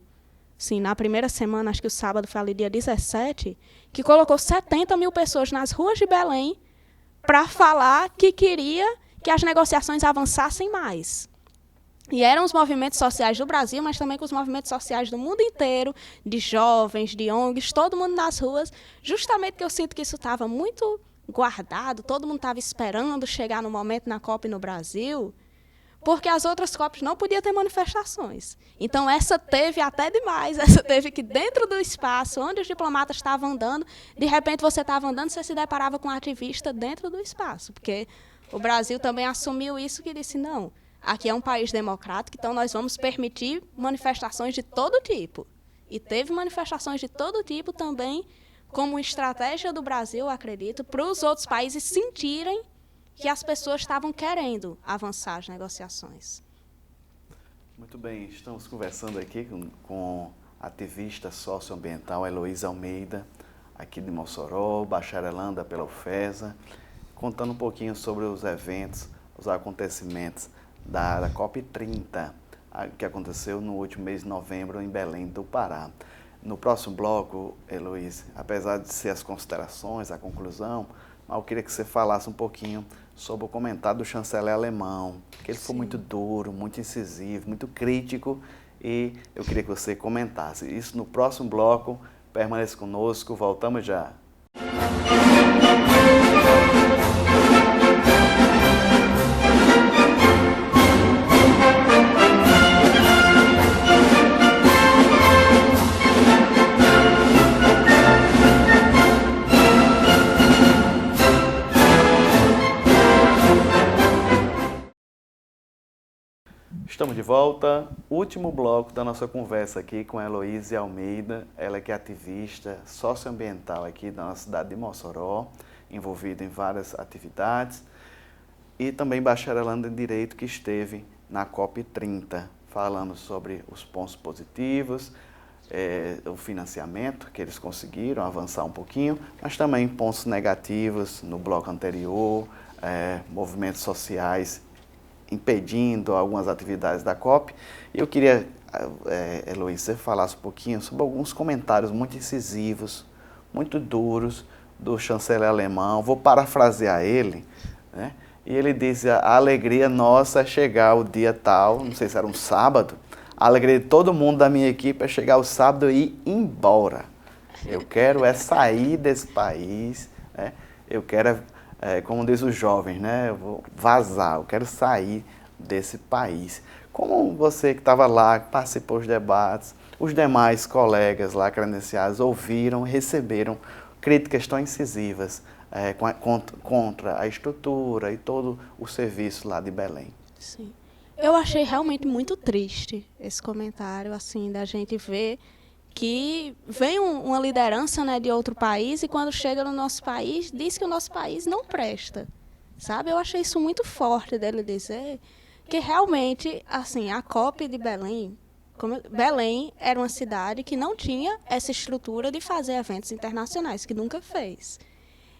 sim, na primeira semana, acho que o sábado foi ali dia 17, que colocou 70 mil pessoas nas ruas de Belém para falar que queria que as negociações avançassem mais. E eram os movimentos sociais do Brasil, mas também com os movimentos sociais do mundo inteiro, de jovens, de ONGs, todo mundo nas ruas, justamente porque eu sinto que isso estava muito guardado, todo mundo estava esperando chegar no momento na COP no Brasil, porque as outras COPs não podiam ter manifestações. Então, essa teve até demais, essa teve que dentro do espaço, onde os diplomatas estavam andando, de repente você estava andando, você se deparava com um ativista dentro do espaço, porque o Brasil também assumiu isso, que disse, não, aqui é um país democrático, então nós vamos permitir manifestações de todo tipo. E teve manifestações de todo tipo também, como estratégia do Brasil, acredito, para os outros países sentirem que as pessoas estavam querendo avançar as negociações. Muito bem, estamos conversando aqui com a ativista socioambiental Heloísa Almeida, aqui de Mossoró, bacharelanda pela UFESA, contando um pouquinho sobre os eventos, os acontecimentos da COP30, que aconteceu no último mês de novembro em Belém do Pará. No próximo bloco, Heloísa, apesar de ser as considerações, a conclusão, eu queria que você falasse um pouquinho sobre o comentário do chanceler alemão, que ele foi muito duro, muito incisivo, muito crítico, e eu queria que você comentasse. Isso no próximo bloco. Permaneça conosco, voltamos já. Estamos de volta, último bloco da nossa conversa aqui com a Heloísa Almeida, ela que é ativista socioambiental aqui da nossa cidade de Mossoró, envolvida em várias atividades, e também bacharelando em Direito, que esteve na COP30, falando sobre os pontos positivos, o financiamento, que eles conseguiram avançar um pouquinho, mas também pontos negativos no bloco anterior, movimentos sociais impedindo algumas atividades da COP. E eu queria, Heloísa, você falasse um pouquinho sobre alguns comentários muito incisivos, muito duros, do chanceler alemão. Vou parafrasear ele, né? E ele disse: a alegria nossa é chegar o dia tal, não sei se era um sábado, a alegria de todo mundo da minha equipe é chegar o sábado e ir embora. Eu quero sair desse país, né? Eu quero como diz os jovens, né? Eu vou vazar, eu quero sair desse país. Como você que estava lá, que participou dos debates, os demais colegas lá credenciados ouviram, receberam críticas tão incisivas contra a estrutura e todo o serviço lá de Belém? Sim. Eu achei realmente muito triste esse comentário, assim, da gente ver que vem uma liderança, né, de outro país, e quando chega no nosso país, diz que o nosso país não presta, sabe? Eu achei isso muito forte dele dizer que realmente, assim, a COP de Belém, Belém era uma cidade que não tinha essa estrutura de fazer eventos internacionais, que nunca fez.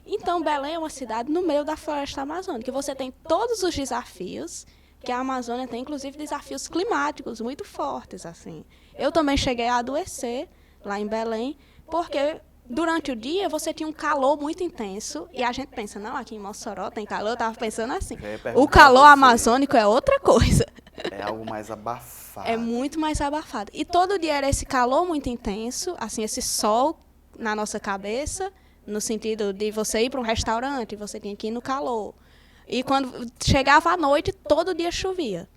Então, Belém é uma cidade no meio da floresta amazônica, que você tem todos os desafios que a Amazônia tem, inclusive desafios climáticos muito fortes, assim. Eu também cheguei a adoecer lá em Belém, porque durante o dia você tinha um calor muito intenso, e a gente pensa, não, aqui em Mossoró tem calor, eu estava pensando assim, o calor amazônico é outra coisa. É algo mais abafado. É muito mais abafado. E todo dia era esse calor muito intenso, assim, esse sol na nossa cabeça, no sentido de você ir para um restaurante, você tinha que ir no calor. E quando chegava à noite, todo dia chovia.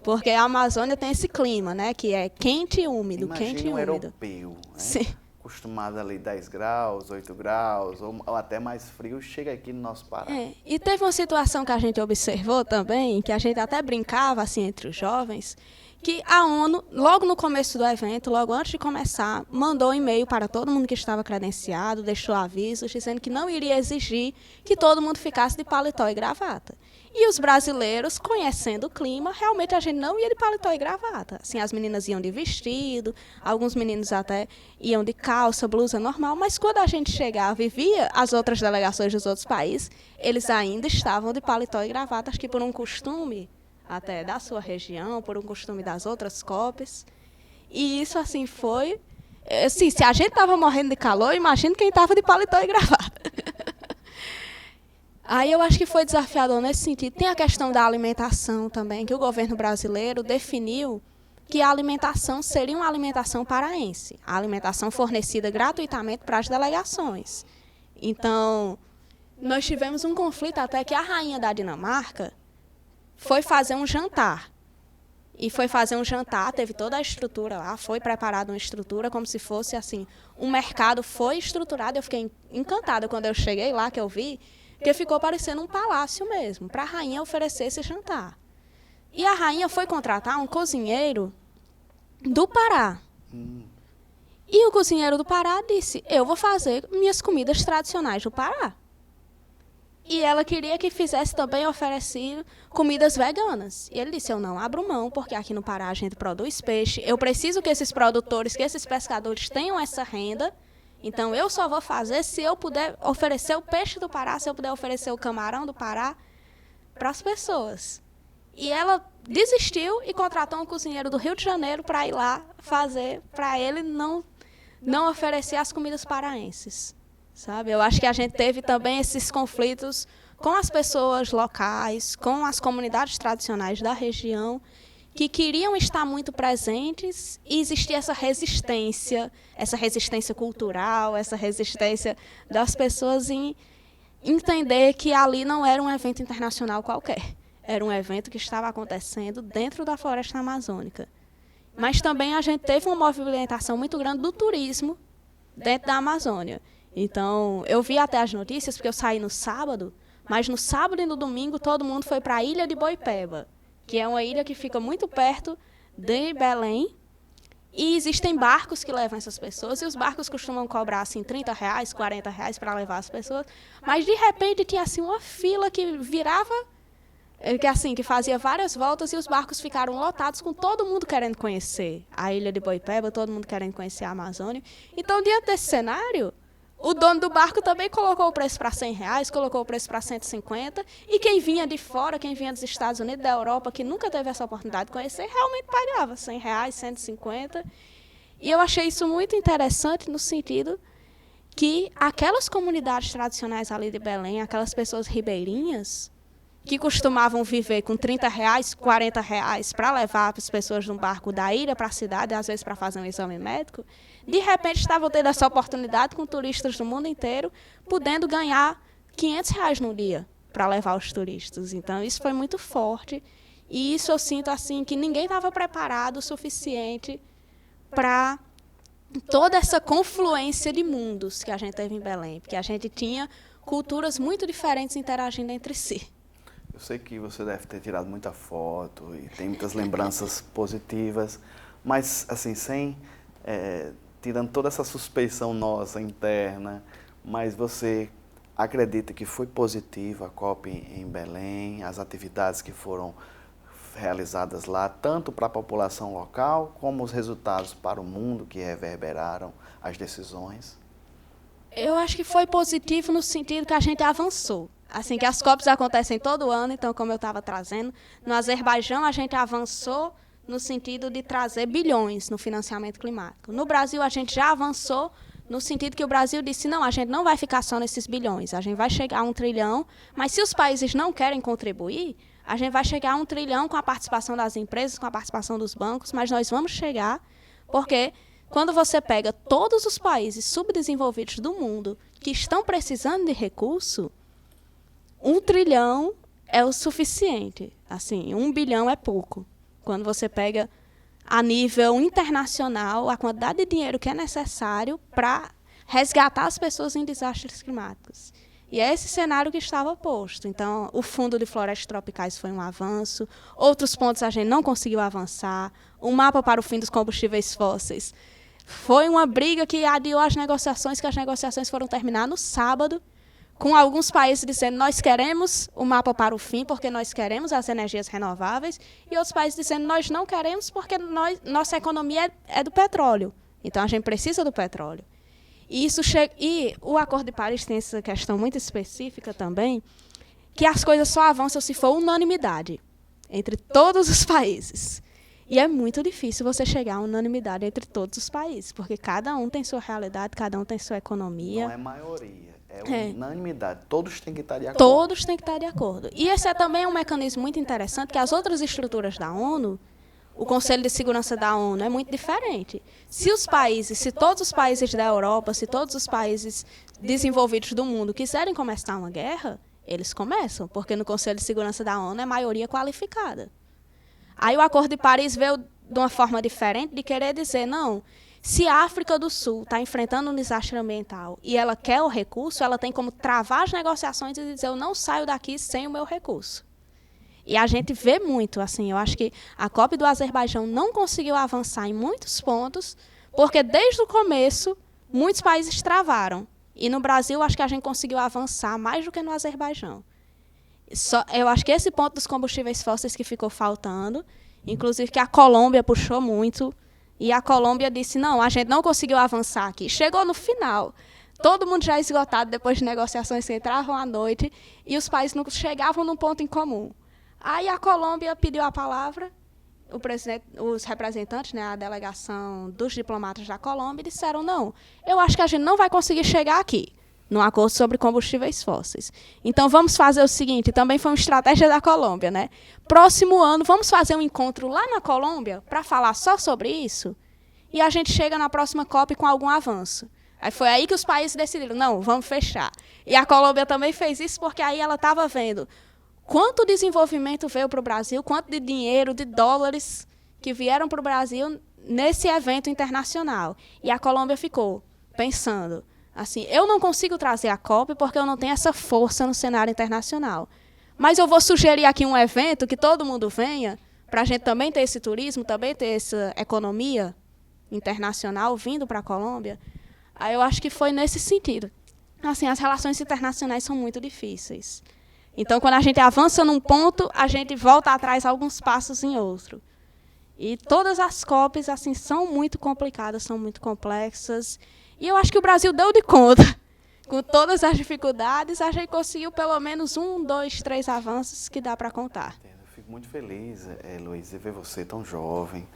Porque a Amazônia tem esse clima, né? Que é quente e úmido, quente e úmido. Europeu, né? Sim. Acostumado ali 10 graus, 8 graus, ou até mais frio, chega aqui no nosso Pará. E teve uma situação que a gente observou também, que a gente até brincava, assim, entre os jovens, que a ONU, logo no começo do evento, logo antes de começar, mandou um e-mail para todo mundo que estava credenciado, deixou avisos dizendo que não iria exigir que todo mundo ficasse de paletó e gravata. E os brasileiros, conhecendo o clima, realmente a gente não ia de paletó e gravata. Assim, as meninas iam de vestido, alguns meninos até iam de calça, blusa normal, mas quando a gente chegava e via as outras delegações dos outros países, eles ainda estavam de paletó e gravata, acho que por um costume até da sua região, por um costume das outras COPs. E isso, assim, foi... Assim, se a gente estava morrendo de calor, imagina quem estava de paletó e gravata. Aí eu acho que foi desafiador nesse sentido. Tem a questão da alimentação também, que o governo brasileiro definiu que a alimentação seria uma alimentação paraense, a alimentação fornecida gratuitamente para as delegações. Então, nós tivemos um conflito até que a rainha da Dinamarca foi fazer um jantar e foi fazer um jantar, teve toda a estrutura lá, foi preparada uma estrutura como se fosse assim, um mercado foi estruturado. Eu fiquei encantada quando eu cheguei lá, que eu vi, porque ficou parecendo um palácio mesmo, para a rainha oferecer esse jantar. E a rainha foi contratar um cozinheiro do Pará. E o cozinheiro do Pará disse, eu vou fazer minhas comidas tradicionais do Pará. E ela queria que fizesse também oferecer comidas veganas. E ele disse, eu não abro mão, porque aqui no Pará a gente produz peixe. Eu preciso que esses produtores, que esses pescadores tenham essa renda. Então eu só vou fazer se eu puder oferecer o peixe do Pará, se eu puder oferecer o camarão do Pará para as pessoas. E ela desistiu e contratou um cozinheiro do Rio de Janeiro para ir lá fazer, para ele não oferecer as comidas paraenses. Sabe? Eu acho que a gente teve também esses conflitos com as pessoas locais, com as comunidades tradicionais da região, que queriam estar muito presentes e existia essa resistência cultural, essa resistência das pessoas em entender que ali não era um evento internacional qualquer. Era um evento que estava acontecendo dentro da floresta amazônica. Mas também a gente teve uma movimentação muito grande do turismo dentro da Amazônia. Então, eu vi até as notícias, porque eu saí no sábado, mas no sábado e no domingo todo mundo foi para a ilha de Boipeba, que é uma ilha que fica muito perto de Belém, e existem barcos que levam essas pessoas, e os barcos costumam cobrar assim, R$30, R$40 para levar as pessoas, mas de repente tinha assim, uma fila que virava, que fazia várias voltas, e os barcos ficaram lotados com todo mundo querendo conhecer a ilha de Boipeba, todo mundo querendo conhecer a Amazônia. Então, diante desse cenário, o dono do barco também colocou o preço para R$100, colocou o preço para 150, e quem vinha de fora, quem vinha dos Estados Unidos, da Europa, que nunca teve essa oportunidade de conhecer, realmente pagava R$100, 150. E eu achei isso muito interessante no sentido que aquelas comunidades tradicionais ali de Belém, aquelas pessoas ribeirinhas, que costumavam viver com R$30, R$40 para levar as pessoas de um barco da ilha para a cidade, às vezes para fazer um exame médico, de repente estavam tendo essa oportunidade com turistas do mundo inteiro, podendo ganhar R$500 no dia para levar os turistas. Então, isso foi muito forte. E isso eu sinto assim que ninguém estava preparado o suficiente para toda essa confluência de mundos que a gente teve em Belém, porque a gente tinha culturas muito diferentes interagindo entre si. Eu sei que você deve ter tirado muita foto e tem muitas lembranças positivas, mas assim, tirando toda essa suspeição nossa interna, mas você acredita que foi positiva a COP em Belém, as atividades que foram realizadas lá, tanto para a população local, como os resultados para o mundo que reverberaram as decisões? Eu acho que foi positivo no sentido que a gente avançou. Assim, que as COPs acontecem todo ano, então, como eu estava trazendo, no Azerbaijão a gente avançou no sentido de trazer bilhões no financiamento climático. No Brasil, a gente já avançou no sentido que o Brasil disse, não, a gente não vai ficar só nesses bilhões, a gente vai chegar a 1 trilhão, mas se os países não querem contribuir, a gente vai chegar a 1 trilhão com a participação das empresas, com a participação dos bancos, mas nós vamos chegar, porque quando você pega todos os países subdesenvolvidos do mundo que estão precisando de recurso, 1 trilhão é o suficiente. Assim, 1 bilhão é pouco. Quando você pega a nível internacional a quantidade de dinheiro que é necessário para resgatar as pessoas em desastres climáticos. E é esse cenário que estava posto. Então, o Fundo de Florestas Tropicais foi um avanço, outros pontos a gente não conseguiu avançar, o mapa para o fim dos combustíveis fósseis foi uma briga que adiou as negociações, que as negociações foram terminar no sábado, com alguns países dizendo nós queremos o mapa para o fim porque nós queremos as energias renováveis, e outros países dizendo nós não queremos porque nossa economia é do petróleo, então a gente precisa do petróleo. E o Acordo de Paris tem essa questão muito específica também, que as coisas só avançam se for unanimidade entre todos os países. E é muito difícil você chegar a unanimidade entre todos os países, porque cada um tem sua realidade, cada um tem sua economia. Não é maioria, é unanimidade. Todos têm que estar de acordo. Todos têm que estar de acordo. E esse é também um mecanismo muito interessante, que as outras estruturas da ONU, o Conselho de Segurança da ONU é muito diferente. Se todos os países da Europa, se todos os países desenvolvidos do mundo quiserem começar uma guerra, eles começam, porque no Conselho de Segurança da ONU é maioria qualificada. Aí o Acordo de Paris veio de uma forma diferente de querer dizer, não, se a África do Sul está enfrentando um desastre ambiental e ela quer o recurso, ela tem como travar as negociações e dizer, eu não saio daqui sem o meu recurso. E a gente vê muito, assim, eu acho que a COP do Azerbaijão não conseguiu avançar em muitos pontos, porque desde o começo, muitos países travaram. E no Brasil, acho que a gente conseguiu avançar mais do que no Azerbaijão. Eu acho que esse ponto dos combustíveis fósseis que ficou faltando, inclusive que a Colômbia puxou muito, e a Colômbia disse, não, a gente não conseguiu avançar aqui. Chegou no final, todo mundo já esgotado depois de negociações que entravam à noite, e os países não chegavam num ponto em comum. Aí a Colômbia pediu a palavra, os representantes, né, a delegação dos diplomatas da Colômbia, disseram, não, eu acho que a gente não vai conseguir chegar aqui, num acordo sobre combustíveis fósseis. Então, vamos fazer o seguinte, também foi uma estratégia da Colômbia, né? Próximo ano, vamos fazer um encontro lá na Colômbia para falar só sobre isso, e a gente chega na próxima COP com algum avanço. Aí foi aí que os países decidiram, não, vamos fechar. E a Colômbia também fez isso porque aí ela estava vendo quanto desenvolvimento veio para o Brasil, quanto de dinheiro, de dólares que vieram para o Brasil nesse evento internacional. E a Colômbia ficou pensando, assim, eu não consigo trazer a COP porque eu não tenho essa força no cenário internacional. Mas eu vou sugerir aqui um evento que todo mundo venha, para a gente também ter esse turismo, também ter essa economia internacional vindo para a Colômbia. Aí eu acho que foi nesse sentido. Assim, as relações internacionais são muito difíceis. Então, quando a gente avança num ponto, a gente volta atrás alguns passos em outro. E todas as COPs assim, são muito complicadas, são muito complexas. E eu acho que o Brasil deu de conta. Com todas as dificuldades, a gente conseguiu pelo menos 1, 2, 3 avanços que dá para contar. Eu fico muito feliz, Heloísa, ver você tão jovem,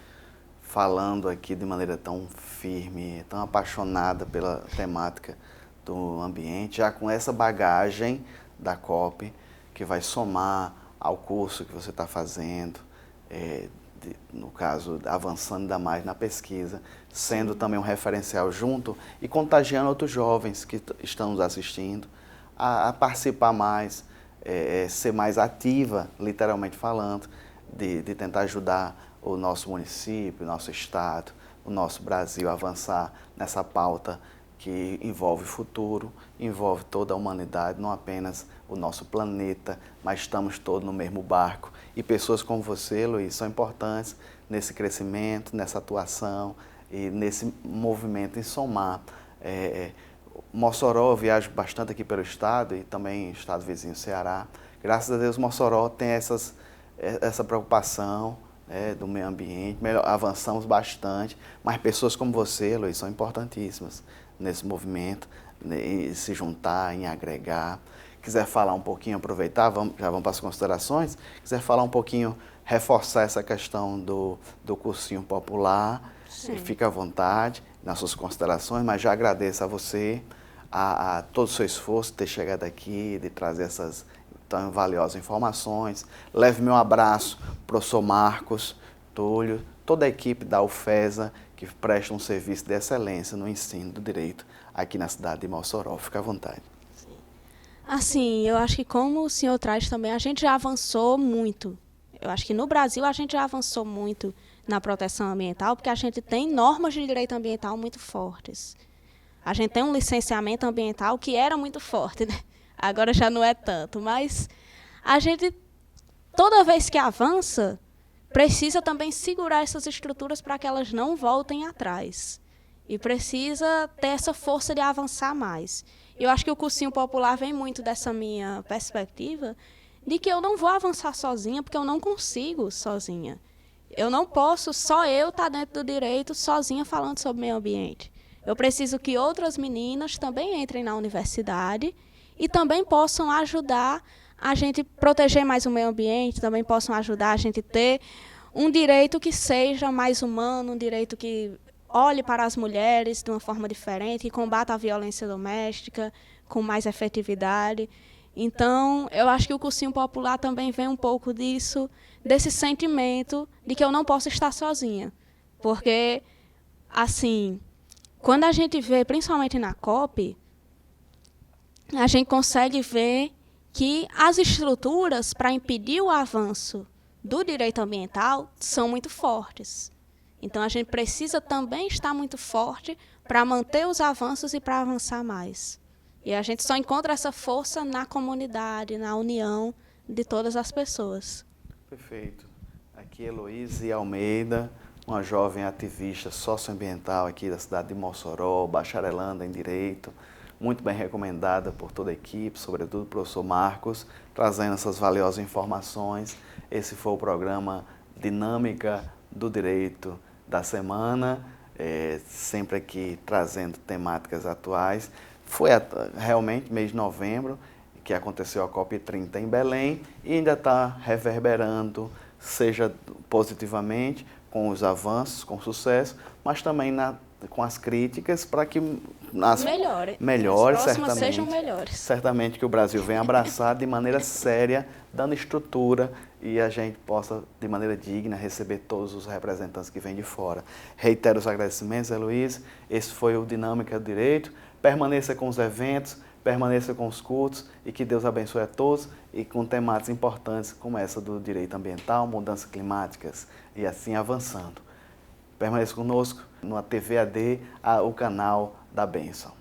falando aqui de maneira tão firme, tão apaixonada pela temática do ambiente, já com essa bagagem da COP, que vai somar ao curso que você está fazendo, no caso, avançando ainda mais na pesquisa, sendo também um referencial junto e contagiando outros jovens que estão nos assistindo a participar mais, ser mais ativa, literalmente falando, de tentar ajudar o nosso município, o nosso estado, o nosso Brasil a avançar nessa pauta que envolve o futuro, envolve toda a humanidade, não apenas o nosso planeta, mas estamos todos no mesmo barco. E pessoas como você, Luiz, são importantes nesse crescimento, nessa atuação e nesse movimento em somar. Mossoró, eu viajo bastante aqui pelo estado e também estado vizinho, Ceará. Graças a Deus, Mossoró tem essa preocupação, do meio ambiente, avançamos bastante, mas pessoas como você, Luiz, são importantíssimas nesse movimento, em se juntar, em agregar. Quiser falar um pouquinho, aproveitar, já vamos para as considerações, quiser falar um pouquinho, reforçar essa questão do cursinho popular, fica à vontade nas suas considerações, mas já agradeço a você, a todo o seu esforço de ter chegado aqui, de trazer essas tão valiosas informações. Leve meu abraço, professor Marcos, Túlio, toda a equipe da UFESA, que presta um serviço de excelência no ensino do direito aqui na cidade de Mossoró. Fica à vontade. Assim, eu acho que como o senhor traz também, a gente já avançou muito. Eu acho que no Brasil a gente já avançou muito na proteção ambiental, porque a gente tem normas de direito ambiental muito fortes. A gente tem um licenciamento ambiental que era muito forte, né? Agora já não é tanto, mas a gente, toda vez que avança, precisa também segurar essas estruturas para que elas não voltem atrás. E precisa ter essa força de avançar mais. Eu acho que o cursinho popular vem muito dessa minha perspectiva de que eu não vou avançar sozinha, porque eu não consigo sozinha. Eu não posso, só eu estar dentro do direito, sozinha falando sobre meio ambiente. Eu preciso que outras meninas também entrem na universidade e também possam ajudar a gente proteger mais o meio ambiente, também possam ajudar a gente ter um direito que seja mais humano, um direito que olhe para as mulheres de uma forma diferente, que combata a violência doméstica com mais efetividade. Então, eu acho que o cursinho popular também vem um pouco disso, desse sentimento de que eu não posso estar sozinha. Porque, assim, quando a gente vê, principalmente na COP, a gente consegue ver que as estruturas para impedir o avanço do direito ambiental são muito fortes. Então, a gente precisa também estar muito forte para manter os avanços e para avançar mais. E a gente só encontra essa força na comunidade, na união de todas as pessoas. Perfeito. Aqui Heloíse Almeida, uma jovem ativista socioambiental aqui da cidade de Mossoró, bacharelanda em Direito, muito bem recomendada por toda a equipe, sobretudo o professor Marcos, trazendo essas valiosas informações. Esse foi o programa Dinâmica do Direito da semana, sempre aqui trazendo temáticas atuais. Foi realmente mês de novembro que aconteceu a COP30 em Belém e ainda está reverberando, seja positivamente, com os avanços, com sucesso, mas também com as críticas para que melhore, as próximas certamente, sejam melhores. Certamente que o Brasil venha abraçar de maneira séria, dando estrutura e a gente possa, de maneira digna, receber todos os representantes que vêm de fora. Reitero os agradecimentos, Heloíse. Esse foi o Dinâmica do Direito. Permaneça com os eventos, permaneça com os cultos e que Deus abençoe a todos e com temáticas importantes como essa do direito ambiental, mudanças climáticas e assim avançando. Permaneça conosco na TV AD, o canal da bênção.